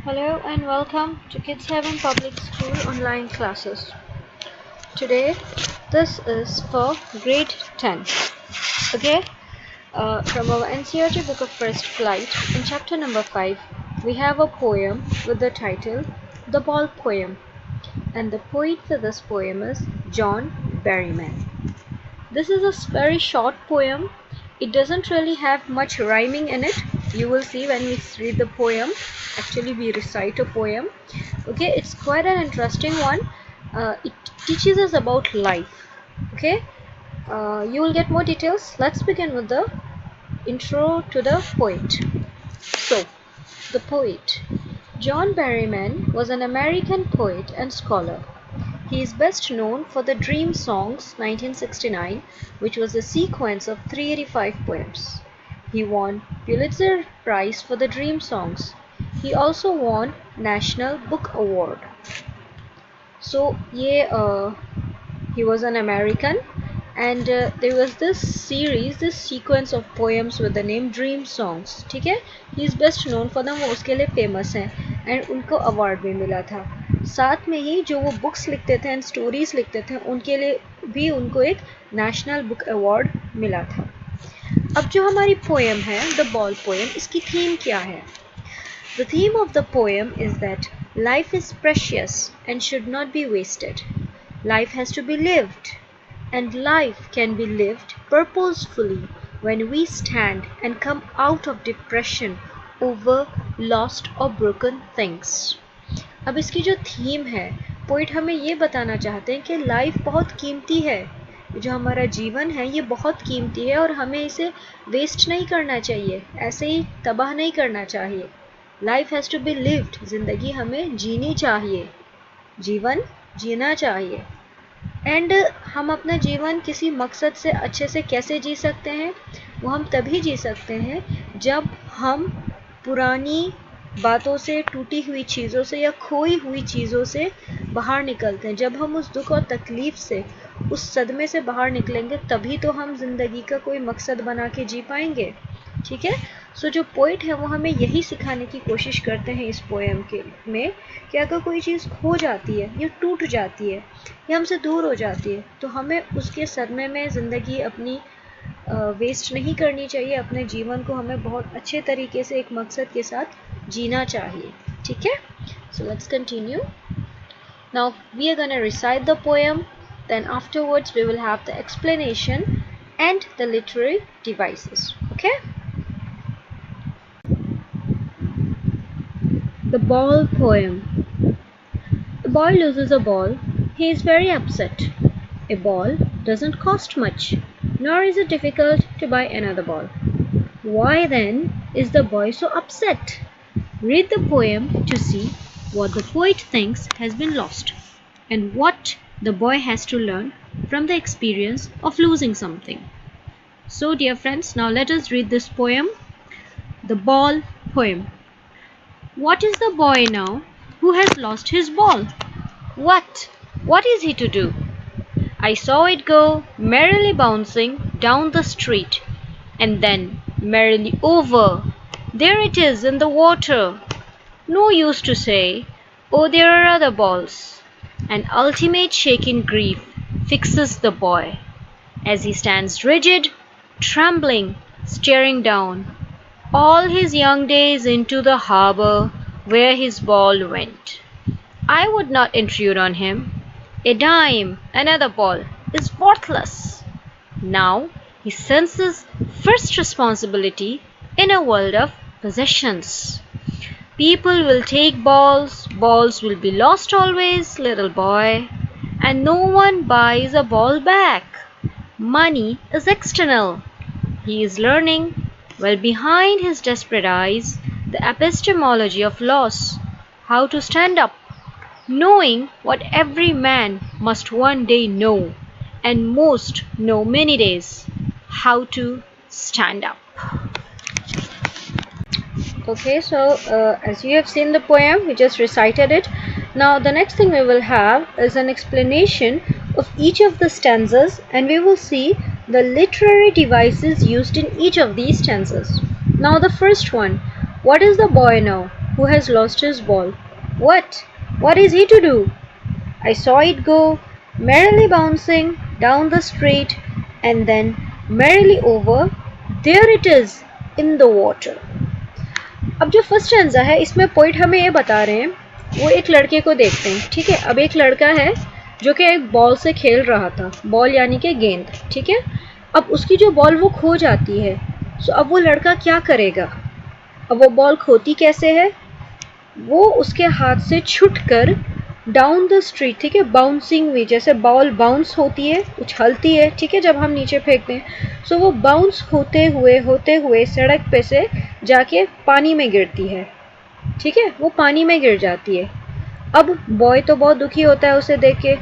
Hello and welcome to Kids Heaven Public School online classes. Today, this is for grade 10. Okay, from our NCERT book of First Flight, in chapter number 5, we have a poem with the title The Ball Poem, and the poet for this poem is John Berryman. This is a very short poem. It doesn't really have much rhyming in it. You will see when we read the poem. Actually, we recite a poem. Okay, it's quite an interesting one. It teaches us about life. Okay, you will get more details. Let's begin with the intro to the poet. So, the poet. John Berryman was an American poet and scholar. He is best known for the Dream Songs 1969, which was a sequence of 385 poems. He won Pulitzer Prize for the Dream Songs. He also won National Book Award. So, he was an American, and there was this sequence of poems with the name Dream Songs. ठीक है? He is best known for them, वो उसके लिए famous हैं, and उनको award भी मिला था. साथ में ही जो वो बुक्स लिखते थे एंड स्टोरीज लिखते थे उनके लिए भी उनको एक नेशनल बुक अवार्ड मिला था. अब जो हमारी पोएम है द बॉल पोएम, इसकी थीम क्या है? The theme of the poem is that life is precious and should not be wasted. Life has to be lived and life can be lived purposefully when we stand and come out of depression over lost और broken things. अब इसकी जो theme है, poet हमें ये बताना चाहते हैं कि लाइफ बहुत कीमती है. जो हमारा जीवन है ये बहुत कीमती है और हमें इसे वेस्ट नहीं करना चाहिए, ऐसे ही तबाह नहीं करना चाहिए. Life has to be lived, ज़िंदगी हमें जीनी चाहिए, जीवन जीना चाहिए. एंड हम अपना जीवन किसी मकसद से अच्छे से कैसे जी सकते हैं? वो हम तभी जी सकते हैं जब हम पुरानी बातों से, टूटी हुई चीज़ों से या खोई हुई चीज़ों से बाहर निकलते हैं. जब हम उस दुख और तकलीफ़ से, उस सदमे से बाहर निकलेंगे, तभी तो हम ज़िंदगी का कोई मकसद बना के जी पाएंगे. ठीक है? सो जो पोइट है वो हमें यही सिखाने की कोशिश करते हैं इस पोएम के में कि अगर कोई चीज़ खो जाती है या टूट जाती है या हमसे दूर हो जाती है तो हमें उसके सदमे में ज़िंदगी अपनी वेस्ट नहीं करनी चाहिए. अपने जीवन को हमें बहुत अच्छे तरीके से एक मकसद के साथ जीना चाहिए. ठीक है? So let's continue. Now we are going to recite the poem, then afterwards we will have the explanation and the literary devices. Okay? The Ball Poem. A boy loses a ball. He is very upset. A ball doesn't cost much, nor is it difficult to buy another ball. Why then is the boy so upset? Read the poem to see what the poet thinks has been lost and what the boy has to learn from the experience of losing something. So, dear friends, now let us read this poem, The Ball Poem. What is the boy now who has lost his ball? What is he to do? I saw it go merrily bouncing down the street, and then merrily over. There it is in the water. No use to say, oh, there are other balls. An ultimate shaking grief fixes the boy as he stands rigid, trembling, staring down all his young days into the harbor where his ball went. I would not intrude on him. A dime, another ball, is worthless. Now he senses first responsibility in a world of possessions. People will take balls, balls will be lost always, little boy, and no one buys a ball back. Money is external. He is learning, well behind his desperate eyes, the epistemology of loss, how to stand up, knowing what every man must one day know, and most know many days, how to stand up. Okay, so as you have seen the poem, we just recited it. Now the next thing we will have is an explanation of each of the stanzas, and we will see the literary devices used in each of these stanzas. Now the first one, what is the boy now who has lost his ball. What? What is he to do? I saw it go, merrily bouncing down the street, and then merrily over. There it is, in the water. अब जो first stanza है इसमें poet हमें ये बता रहे हैं, वो एक लड़के को देखते हैं, ठीक है। अब एक लड़का है जो कि एक बॉल से खेल रहा था, बॉल यानी कि गेंद, ठीक है। अब उसकी जो बॉल वो खो जाती है, सो अब वो लड़का क्या करेगा? अब वो बॉल खोती कैसे है? वो उसके हाथ से छूटकर डाउन द स्ट्रीट, ठीक है, बाउंसिंग हुई, जैसे बॉल बाउंस होती है, उछलती है, ठीक है, जब हम नीचे फेंकते हैं, सो वो बाउंस होते हुए सड़क पे से जाके पानी में गिरती है, ठीक है, वो पानी में गिर जाती है। अब बॉय तो बहुत दुखी होता है उसे देख के।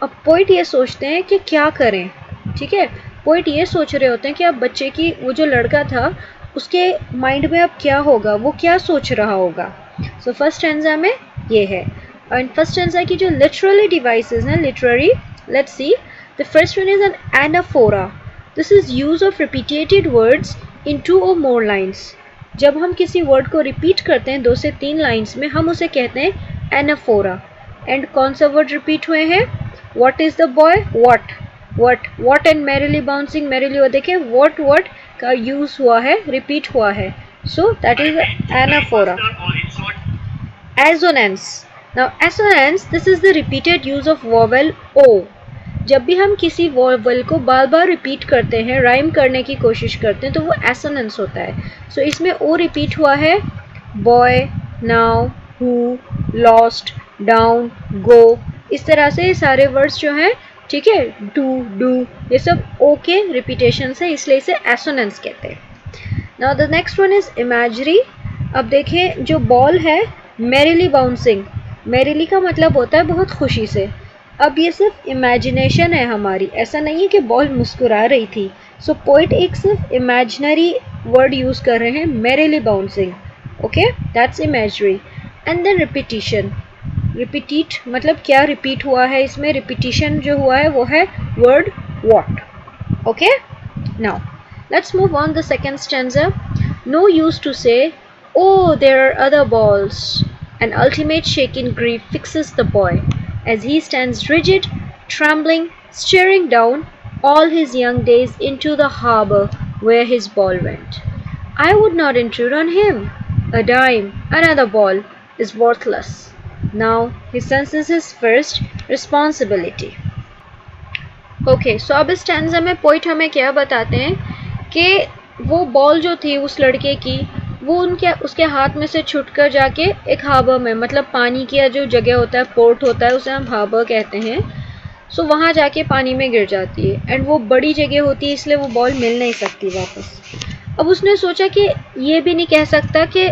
अब पोइट ये सोचते हैं कि क्या करें, ठीक है। पोइट ये सोच रहे होते हैं कि अब बच्चे की, वो जो लड़का था उसके माइंड में अब क्या होगा, वो क्या सोच रहा होगा। सो फर्स्ट स्टैंजा में ये है। एंड फर्स्ट स्टैंजा की जो लिटररी डिवाइसेस हैं, literary, let's see. The first one is an anaphora. This is use of repeated words in 2 or more lines. जब हम किसी वर्ड को रिपीट करते हैं 2 से 3 लाइन्स में, हम उसे कहते हैं एनाफोरा. एंड कौन सा वर्ड रिपीट हुए हैं? What is the boy? What and merrily bouncing, merrily, वो देखिए व्हाट का यूज हुआ है, रिपीट हुआ है. So that is anaphora. Assonance. Now assonance, this is the repeated use of vowel O. जब भी हम किसी वोवेल को बार बार रिपीट करते हैं, राइम करने की कोशिश करते हैं, तो वो एसोनेंस होता है. सो इसमें ओ रिपीट हुआ है. Boy, now, who, lost, down, go, इस तरह से सारे वर्ड्स जो हैं, ठीक है, डू, ये सब ओ के रिपीटेशन है, इसलिए इसे एसोनेंस कहते हैं. Now the next one is imagery. अब देखें, जो बॉल है मैरिली बाउंसिंग, मैरिली का मतलब होता है बहुत खुशी से. अब ये सिर्फ इमेजिनेशन है हमारी, ऐसा नहीं है कि बॉल मुस्कुरा रही थी. सो पोइट एक सिर्फ इमेजिनरी वर्ड यूज़ कर रहे हैं, merrily bouncing. Okay, that's imagery. And then repetition. Repeat मतलब क्या रिपीट हुआ है इसमें? रिपीटिशन जो हुआ है वो है word what. Okay, now let's move on the second stanza. No use to say, oh, there are other balls. An ultimate shake in grief fixes the boy as he stands rigid, trembling, staring down all his young days into the harbor where his ball went. I would not intrude on him. A dime, another ball, is worthless. Now he senses his first responsibility. Okay, so अब इस stanza में poet हमें क्या बताते हैं कि वो ball जो थी उस लड़के की, वो उसके हाथ में से छुटकर जाके एक हार्बर में, मतलब पानी की जो जगह होता है, पोर्ट होता है, उसे हम हार्बर कहते हैं. सो वहाँ जाके पानी में गिर जाती है. एंड वो बड़ी जगह होती है, इसलिए वो बॉल मिल नहीं सकती वापस. अब उसने सोचा कि ये भी नहीं कह सकता कि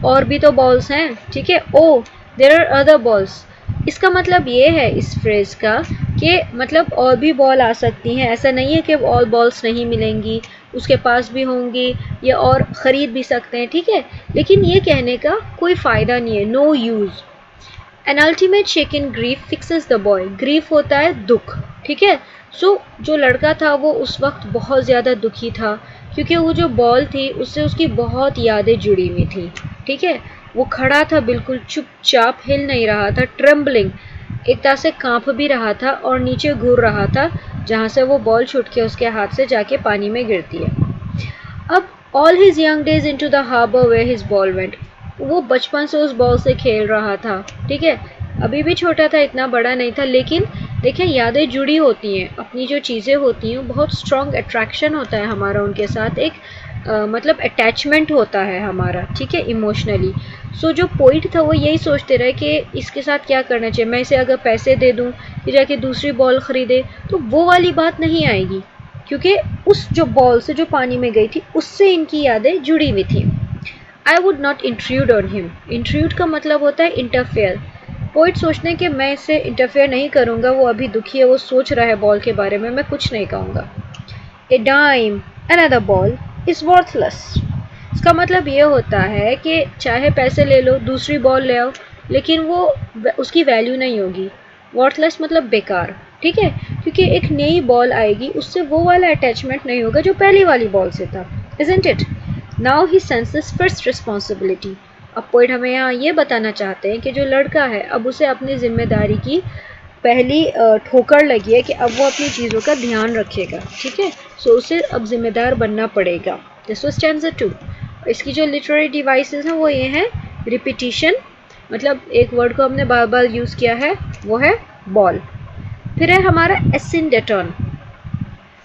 और भी तो बॉल्स हैं, ठीक है, oh there are other balls. इसका मतलब ये है इस फ्रेज का कि मतलब और भी बॉल आ सकती हैं, ऐसा नहीं है कि ऑल बॉल्स नहीं मिलेंगी, उसके पास भी होंगी या और ख़रीद भी सकते हैं, ठीक है. लेकिन ये कहने का कोई फ़ायदा नहीं है, no use. An ultimate shake in grief fixes the boy. Grief होता है दुख, ठीक है. सो जो लड़का था वो उस वक्त बहुत ज़्यादा दुखी था, क्योंकि वो जो बॉल थी उससे उसकी बहुत यादें जुड़ी हुई थी, ठीक है. वो खड़ा था बिल्कुल चुपचाप, हिल नहीं रहा था, ट्रेम्बलिंग, एक तरह से कांप भी रहा था और नीचे घूर रहा था जहाँ से वो बॉल छूट के उसके हाथ से जाके पानी में गिरती है. अब all his young days into the harbour where his ball went. वो बचपन से उस बॉल से खेल रहा था, ठीक है. अभी भी छोटा था, इतना बड़ा नहीं था, लेकिन देखिए यादें जुड़ी होती हैं, अपनी जो चीज़ें होती हैं बहुत स्ट्रॉन्ग अट्रैक्शन होता है हमारा उनके साथ, एक मतलब अटैचमेंट होता है हमारा, ठीक है, इमोशनली. सो जो पोइट था वो यही सोचते रहे कि इसके साथ क्या करना चाहिए. मैं इसे अगर पैसे दे दूँ कि जाके दूसरी बॉल ख़रीदे, तो वो वाली बात नहीं आएगी, क्योंकि उस जो बॉल से जो पानी में गई थी उससे इनकी यादें जुड़ी हुई थी. I would not intrude on him. Intrude का मतलब होता है इंटरफेयर. पोइट सोचते हैं कि मैं इससे इंटरफेयर नहीं करूँगा, वो अभी दुखी है, वो सोच रहा है बॉल के बारे में, मैं कुछ नहीं कहूँगा. A dime, another ball is worthless. इसका मतलब ये होता है कि चाहे पैसे ले लो, दूसरी बॉल ले आओ, लेकिन वो उसकी वैल्यू नहीं होगी. वर्थलेस मतलब बेकार, ठीक है, क्योंकि एक नई बॉल आएगी, उससे वो वाला अटैचमेंट नहीं होगा जो पहली वाली बॉल से था, isn't it? Now he senses first responsibility. अब पोइट हमें यहाँ ये बताना चाहते हैं कि जो लड़का है अब उसे अपनी जिम्मेदारी की पहली ठोकर लगी है कि अब वो अपनी चीज़ों का ध्यान रखेगा, ठीक है। सो उसे अब जिम्मेदार बनना पड़ेगा। This was stanza 2। इसकी जो लिटरेरी डिवाइसेस हैं वो ये हैं रिपीटिशन, मतलब एक वर्ड को हमने बार बार यूज़ किया है, वो है बॉल। फिर है हमारा asyndeton,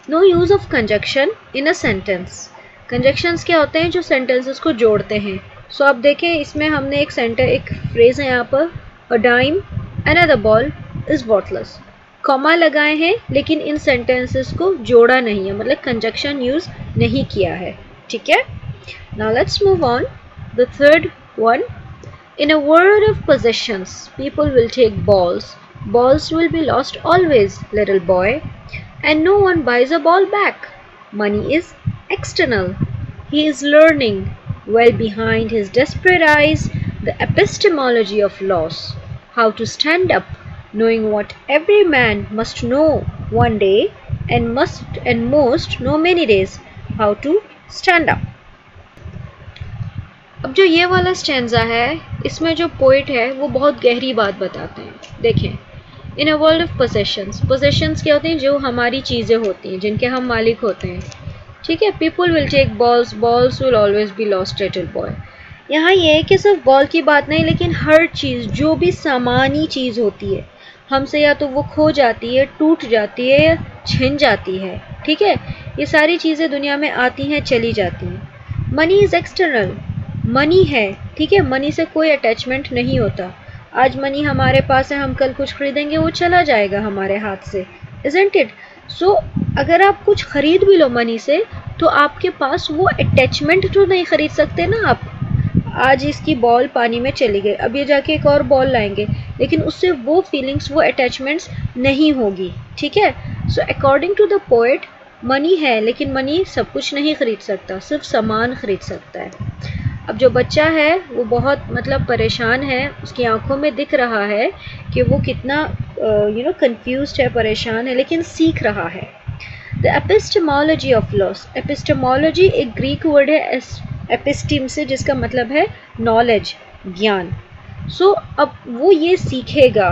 no use of conjunction in a sentence. Conjunctions क्या होते हैं? जो सेंटेंसेस को जोड़ते हैं। सो आप देखें इसमें हमने एक फ्रेज है यहाँ पर, a dime another ball is worthless. Comma लगाए हैं लेकिन इन सेंटेंसेस को जोड़ा नहीं है, मतलब कंजक्शन यूज नहीं किया है, ठीक है। Now let's move on the third one. In a world of possessions, people will take balls. Balls will be lost always, little boy. And no one buys a ball back. Money is external. He is learning, well behind his desperate eyes, the epistemology of loss. How to stand up, knowing what every man must know one day and most know many days. How to stand up. अब जो ये वाला stanza है इसमें जो poet है वो बहुत गहरी बात बताते हैं। देखें, in a world of possessions, possessions क्या होते हैं? जो हमारी चीज़ें होती हैं, जिनके हम मालिक होते हैं, ठीक है। People will take balls, balls will always be lost, little boy. यहाँ ये है कि सिर्फ बॉल की बात नहीं, लेकिन हर चीज़, जो भी सामानी चीज़ होती है हमसे, या तो वो खो जाती है, टूट जाती है या छिन जाती है, ठीक है। ये सारी चीज़ें दुनिया में आती हैं, चली जाती हैं। मनी इज़ एक्सटर्नल, मनी है, ठीक है। मनी से कोई अटैचमेंट नहीं होता। आज मनी हमारे पास है, हम कल कुछ खरीदेंगे, वो चला जाएगा हमारे हाथ से, इज़न्ट इट? सो अगर आप कुछ खरीद भी लो मनी से, तो आपके पास वो अटैचमेंट तो नहीं खरीद सकते ना आप। आज इसकी बॉल पानी में चली गई, अब ये जाके एक और बॉल लाएंगे, लेकिन उससे वो फीलिंग्स, वो अटैचमेंट्स नहीं होगी, ठीक है। So according to the poet, money है लेकिन मनी सब कुछ नहीं खरीद सकता, सिर्फ सामान खरीद सकता है। अब जो बच्चा है वो बहुत मतलब परेशान है, उसकी आंखों में दिख रहा है कि वो कितना कंफ्यूज्ड है, परेशान है, लेकिन सीख रहा है। The epistemology of loss, epistemology एक ग्रीक वर्ड है एपिस्टीम से, जिसका मतलब है नॉलेज, ज्ञान। सो अब वो ये सीखेगा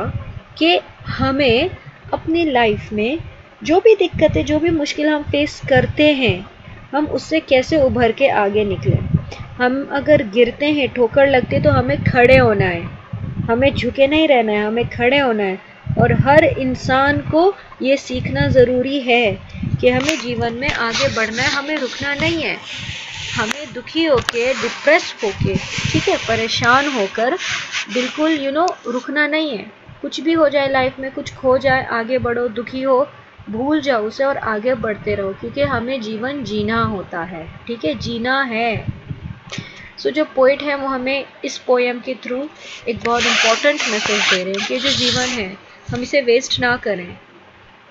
कि हमें अपनी लाइफ में जो भी दिक्कतें, जो भी मुश्किल हम फेस करते हैं, हम उससे कैसे उभर के आगे निकलें। हम अगर गिरते हैं, ठोकर लगती है, तो हमें खड़े होना है, हमें झुके नहीं रहना है, हमें खड़े होना है। और हर इंसान को ये सीखना ज़रूरी है कि हमें जीवन में आगे बढ़ना है, हमें रुकना नहीं है। हमें दुखी होके, डिप्रेस होके, ठीक है, परेशान होकर बिल्कुल रुकना नहीं है। कुछ भी हो जाए लाइफ में, कुछ खो जाए, आगे बढ़ो, दुखी हो, भूल जाओ उसे और आगे बढ़ते रहो, क्योंकि हमें जीवन जीना होता है, ठीक है, जीना है। सो जो पोइट है वो हमें इस पोएम के थ्रू एक बहुत इम्पॉर्टेंट मैसेज दे रहे हैं कि जो जीवन है हम इसे वेस्ट ना करें।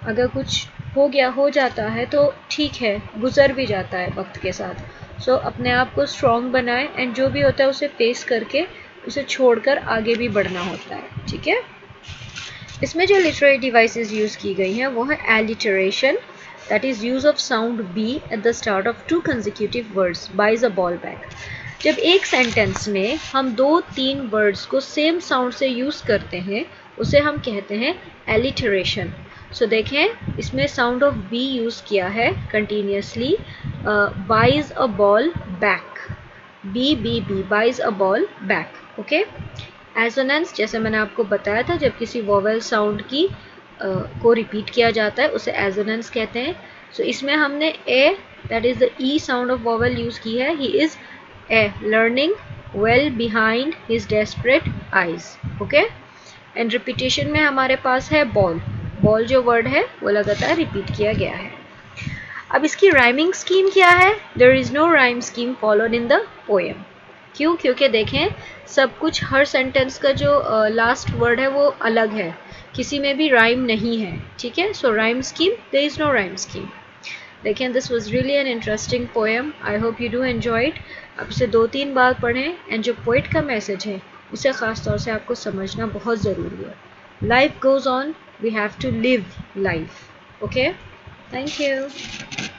अगर कुछ हो गया, हो जाता है तो ठीक है, गुजर भी जाता है वक्त के साथ। सो अपने आप को स्ट्रॉन्ग बनाएं एंड जो भी होता है उसे फेस करके, उसे छोड़कर आगे भी बढ़ना होता है, ठीक है। इसमें जो लिटरेरी डिवाइसेस यूज़ की गई हैं वो है alliteration, that is use of sound B at the start of 2 consecutive words, buys a ball back. जब एक सेंटेंस में हम 2-3 वर्ड्स को सेम साउंड से यूज़ करते हैं, उसे हम कहते हैं एलिटरेशन। सो देखें, इसमें साउंड ऑफ बी यूज़ किया है continuously, buys a ball back, B B B, buys a ball back, okay. Assonance, जैसे मैंने आपको बताया था, जब किसी वोवेल साउंड की को रिपीट किया जाता है उसे एसोनेंस कहते हैं। सो इसमें हमने a, that is the E sound of vowel use की है। He is learning well behind his desperate eyes, okay। and repetition में हमारे पास है ball, ball जो word है वो लगातार रिपीट किया गया है। अब इसकी राइमिंग स्कीम क्या है? there is no rhyme scheme followed in the poem। क्यों? क्योंकि देखें, सब कुछ, हर सेंटेंस का जो लास्ट वर्ड है वो अलग है, किसी में भी राइम नहीं है, ठीक है। So rhyme scheme, there is no rhyme scheme। देखें, this was really an interesting poem, I hope you do enjoy it. आप इसे 2-3 बार पढ़ें एंड जो पोइट का मैसेज है उसे ख़ास तौर से आपको समझना बहुत ज़रूरी है। Life goes on, we have to live life, okay. Thank you.